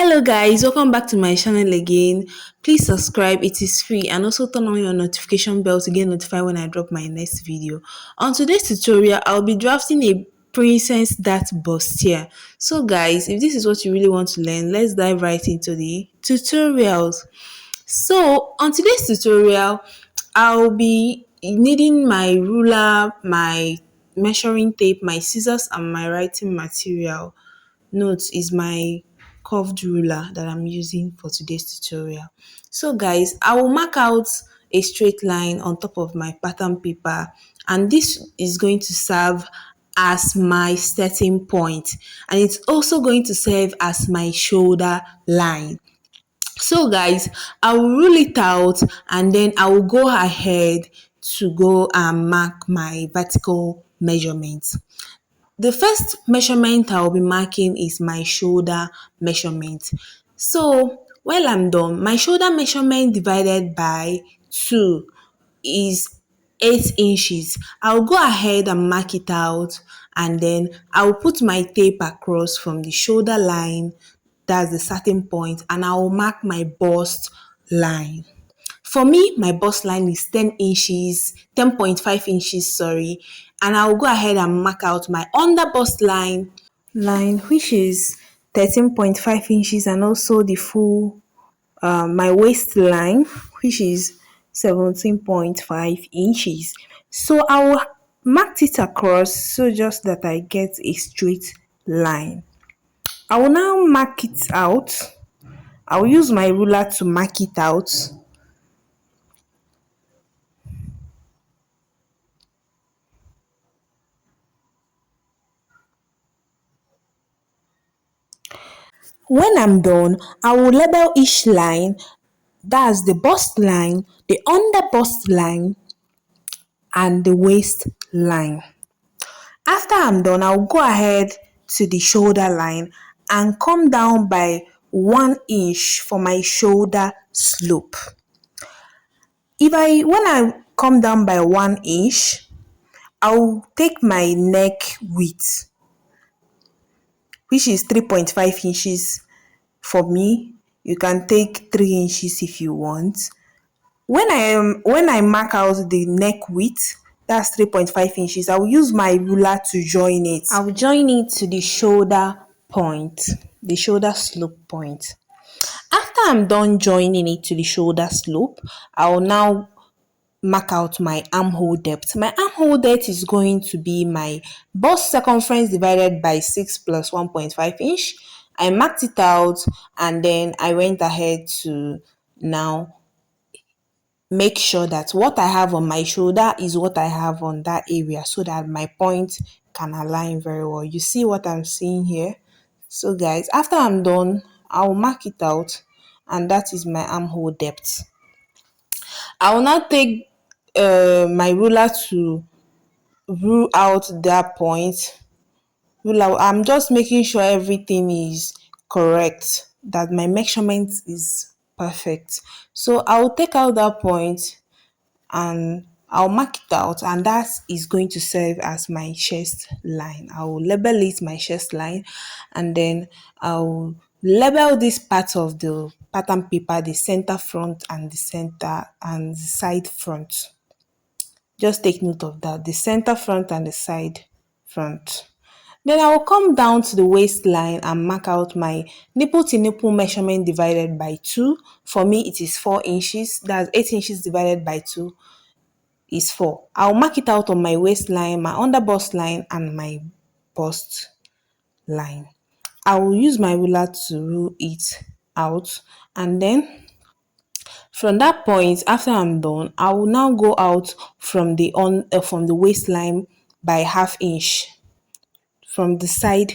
Hello guys, welcome back to my channel again. Please subscribe, it is free, and also turn on your notification bell to get notified when I drop my next video. On today's tutorial, I'll be drafting a Princess Dart Bustier. So guys, if this is what you really want to learn, let's dive right into the tutorials. So on today's tutorial, I'll be needing my ruler, my measuring tape, my scissors, and my writing material. Note is my curved ruler that I'm using for today's tutorial. So guys, I will mark out a straight line on top of my pattern paper, and this is going to serve as my starting point, and it's also going to serve as my shoulder line. So guys, I will rule it out and then I will go ahead to go and mark my vertical measurements. The first measurement I will be marking is my shoulder measurement. So while I'm done, my shoulder measurement divided by 2 is 8 inches. I'll go ahead and mark it out, and then I'll put my tape across from the shoulder line, that's the starting point, and I will mark my bust line. For me, my bust line is 10 inches, 10.5 inches, sorry. And I'll go ahead and mark out my under bust line, which is 13.5 inches, and also the full, my waistline, which is 17.5 inches. So I will mark it across so just that I get a straight line. I will now mark it out. I will use my ruler to mark it out. When I'm done, I will label each line, that's the bust line, the under bust line, and the waist line. After I'm done, I'll go ahead to the shoulder line and come down by 1 inch for my shoulder slope. When I come down by 1 inch, I'll take my neck width, which is 3.5 inches for me. You can take 3 inches if you want. When I mark out the neck width, that's 3.5 inches, I will use my ruler to join it. I will join it to the shoulder point, the shoulder slope point. After I'm done joining it to the shoulder slope, I will now mark out my armhole depth. My armhole depth is going to be my bust circumference divided by 6 plus 1.5 inch. I marked it out, and then I went ahead to now make sure that what I have on my shoulder is what I have on that area, so that my point can align very well. You see what I'm seeing here? So guys, after I'm done, I'll mark it out, and that is my armhole depth. I will now take my ruler to rule out that point. I'm just making sure everything is correct, that my measurement is perfect. So I'll take out that point and I'll mark it out, and that is going to serve as my chest line. I will label it my chest line, and then I'll label this part of the pattern paper, the center front and the center and the side front. Just take note of that, the center front and the side front. Then I will come down to the waistline and mark out my nipple to nipple measurement divided by 2. For me, it is 4 inches. That's 8 inches divided by 2 is 4. I'll mark it out on my waistline, my under bust line, and my bust line. I will use my ruler to rule it out, and then from that point, after I'm done, I will now go out from the waistline by half inch from the side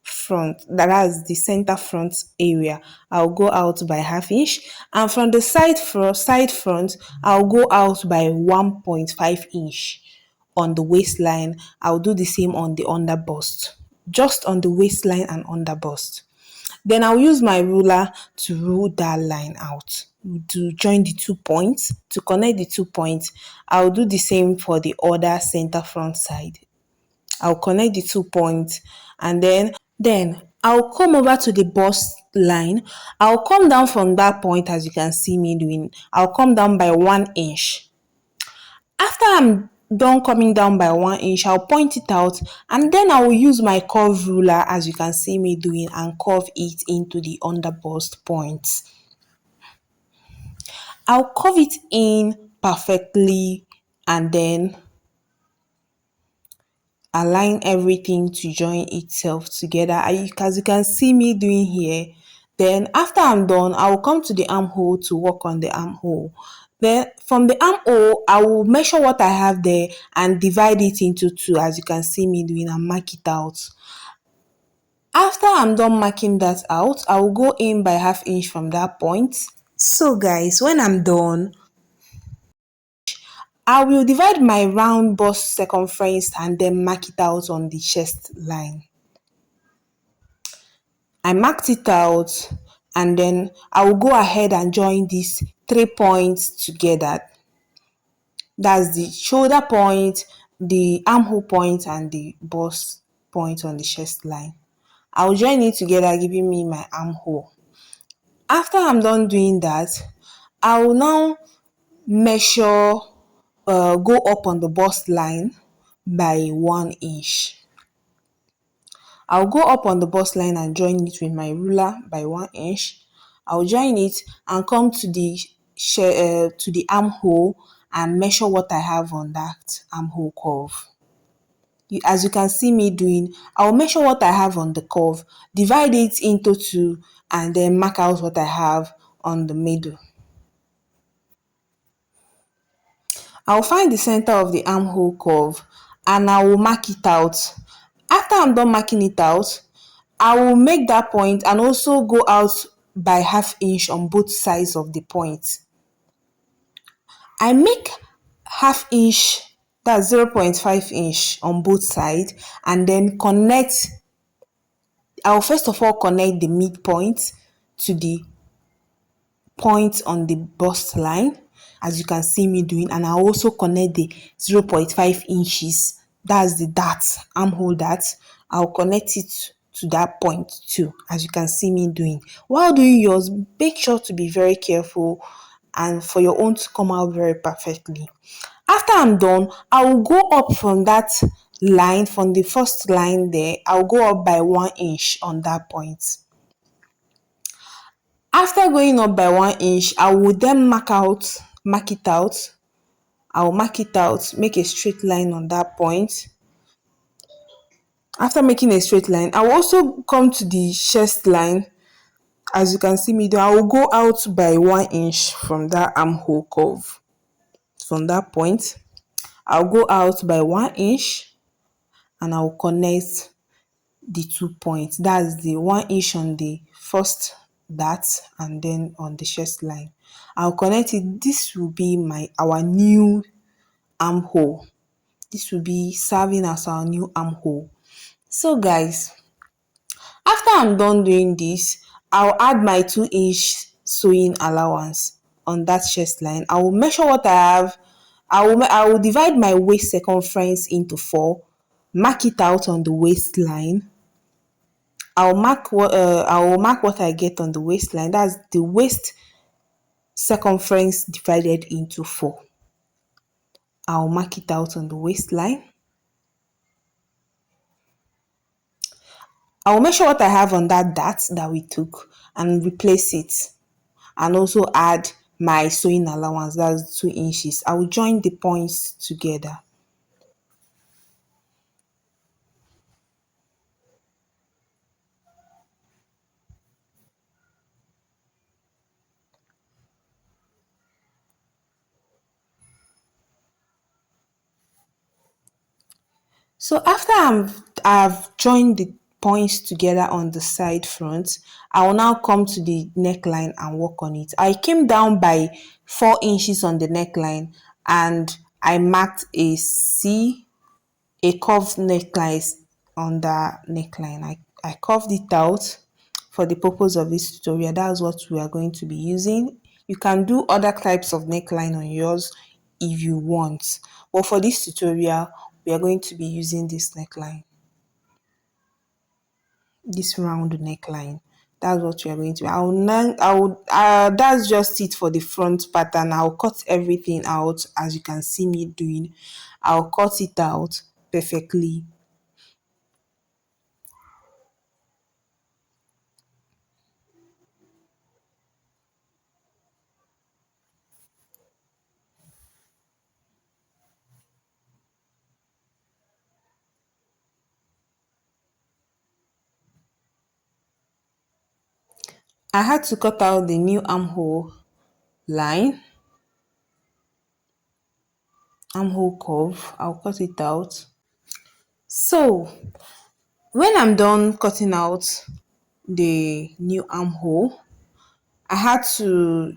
front, that's the center front area. I'll go out by half inch, and from the side front, I'll go out by 1.5 inch on the waistline. I'll do the same on the under bust, just on the waistline and under bust. Then I'll use my ruler to rule that line out, to join the 2 points, to connect the 2 points. I'll do the same for the other center front side. I'll connect the 2 points, and then I'll come over to the bust line, I'll come down from that point as you can see me doing. I'll come down by 1 inch. After I'm done coming down by 1 inch, I'll point it out and then I will use my curve ruler as you can see me doing and curve it into the underbust points. I'll curve it in perfectly and then align everything to join itself together as you can see me doing here. Then after I'm done, I will come to the armhole to work on the armhole. Then from the armhole, I will measure what I have there and divide it into two as you can see me doing and mark it out. After I'm done marking that out, I will go in by 1/2 inch from that point. So guys, when I'm done, I will divide my round bust circumference and then mark it out on the chest line. I marked it out and then I will go ahead and join these 3 points together. That's the shoulder point, the armhole point, and the bust point on the chest line. I will join it together, giving me my armhole. After I'm done doing that, I will now measure, go up on the bust line by 1 inch. I'll go up on the bust line and join it with my ruler by 1 inch. I'll join it and come to the armhole and measure what I have on that armhole curve. As you can see me doing, I'll measure what I have on the curve, divide it into two, and then mark out what I have on the middle. I'll find the center of the armhole curve and I will mark it out. After I'm done marking it out, I will make that point and also go out by 1/2 inch on both sides of the point. I make 1/2 inch, that's 0.5 inch on both sides, and then I'll first of all connect the midpoint to the point on the bust line as you can see me doing, and I also connect the 0.5 inches, that's the dart, armhole dart. I'll connect it to that point too as you can see me doing. While doing yours, make sure to be very careful and for your own to come out very perfectly. After I'm done, I will go up from that line, from the first line there, I'll go up by 1 inch on that point. After going up by 1 inch, I will then mark it out. I will mark it out, make a straight line on that point. After making a straight line, I will also come to the chest line. As you can see me do, I will go out by 1 inch from that armhole curve. From that point, I'll go out by 1 inch and I'll connect the 2 points. That's the 1 inch on the first dart and then on the chest line. I'll connect it. This will be our new armhole. This will be serving as our new armhole. So guys, after I'm done doing this, I'll add my 2 inch sewing allowance on that chest line. I will measure what I have. I will divide my waist circumference into 4, mark it out on the waistline. I will mark what I get on the waistline. That's the waist circumference divided into 4. I'll mark it out on the waistline. I will measure what I have on that dart that we took and replace it, and also add my sewing allowance, that's 2 inches. I will join the points together. So after I've joined the points together on the side front, I will now come to the neckline and work on it. I came down by 4 inches on the neckline and I marked a curved neckline on the neckline. I curved it out for the purpose of this tutorial. That's what we are going to be using. You can do other types of neckline on yours if you want, but for this tutorial we are going to be using this neckline, this round neckline. That's what we are going to. That's just it for the front pattern. I'll cut everything out as you can see me doing. I'll cut it out perfectly. I had to cut out the new line, armhole curve. I'll cut it out. So when I'm done cutting out the new armhole, I had to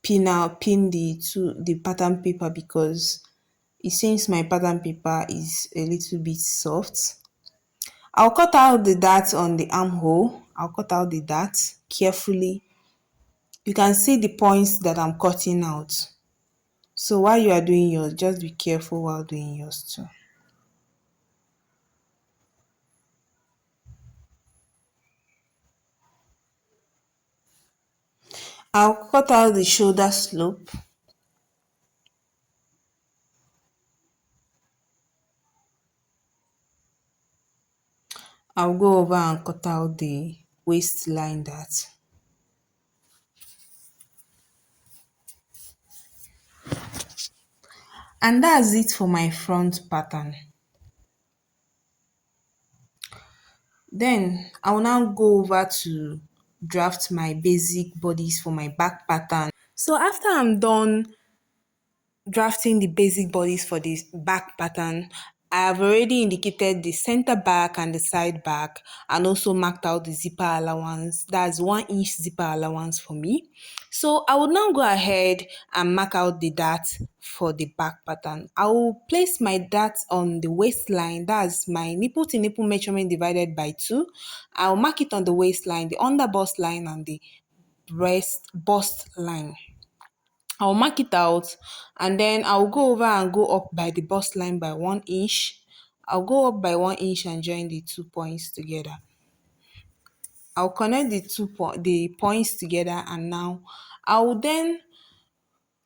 pin the pattern paper because it seems my pattern paper is a little bit soft. I'll cut out the dart on the armhole. I'll cut out the dart carefully. You can see the points that I'm cutting out. So while you are doing yours, just be careful while doing yours too. I'll cut out the shoulder slope. I'll go over and cut out the waistline dart. And that's it for my front pattern. Then I will now go over to draft my basic bodies for my back pattern. So after I'm done drafting the basic bodies for this back pattern, I have already indicated the center back and the side back and also marked out the zipper allowance. That's 1 inch zipper allowance for me. So I will now go ahead and mark out the dart for the back pattern. I will place my dart on the waistline. That's my nipple to nipple measurement divided by 2. I'll mark it on the waistline, the under bust line and the breast bust line. I'll mark it out and then I'll go over and go up by the bust line by 1 inch. I'll go up by 1 inch and join the 2 points together. I'll connect the points together and now I will then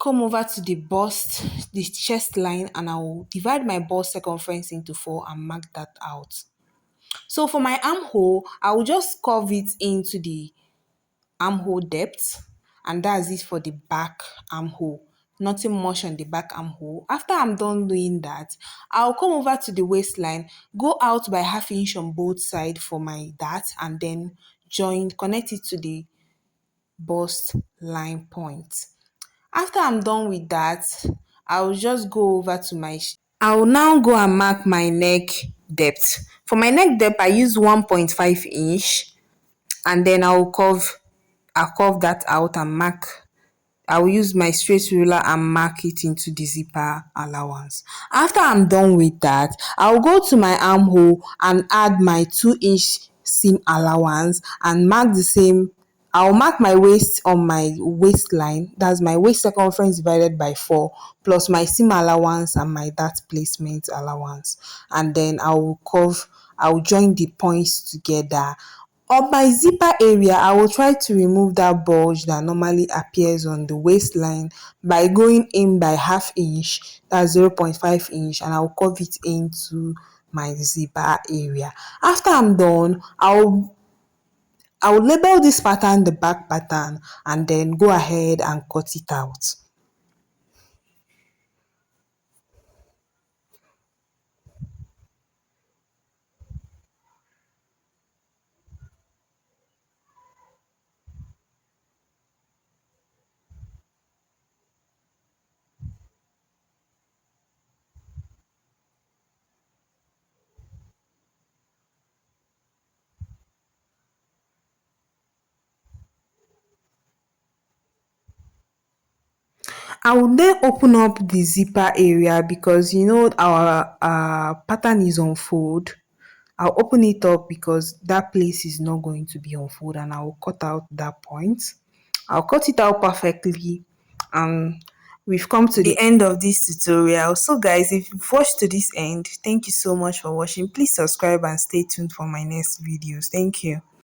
come over to the chest line and I will divide my bust circumference into 4 and mark that out. So for my armhole, I will just curve it into the armhole depth and that's it for the back armhole. Nothing much on the back armhole. After I'm done doing that, I'll come over to the waistline, go out by 1/2 inch on both sides for my dart and then connect it to the bust line point. After I'm done with that, I'll just go over to I will now go and mark my neck depth. For my neck depth, I use 1.5 inch and then I'll curve that out and I will use my straight ruler and mark it into the zipper allowance. After I'm done with that, I'll go to my armhole and add my 2 inch seam allowance and mark the same. I'll mark my waist on my waistline. That's my waist circumference divided by 4 plus my seam allowance and my dart placement allowance. And then I'll join the points together. On my zipper area, I will try to remove that bulge that normally appears on the waistline by going in by 1/2 inch, that's 0.5 inch, and I'll curve it into my zipper area. After I'm done, I'll label this pattern the back pattern and then go ahead and cut it out. I will then open up the zipper area because our pattern is on fold. I'll open it up because that place is not going to be on fold and I will cut out that point. I'll cut it out perfectly and we've come to the end of this tutorial. So guys, if you've watched to this end, thank you so much for watching. Please subscribe and stay tuned for my next videos. Thank you.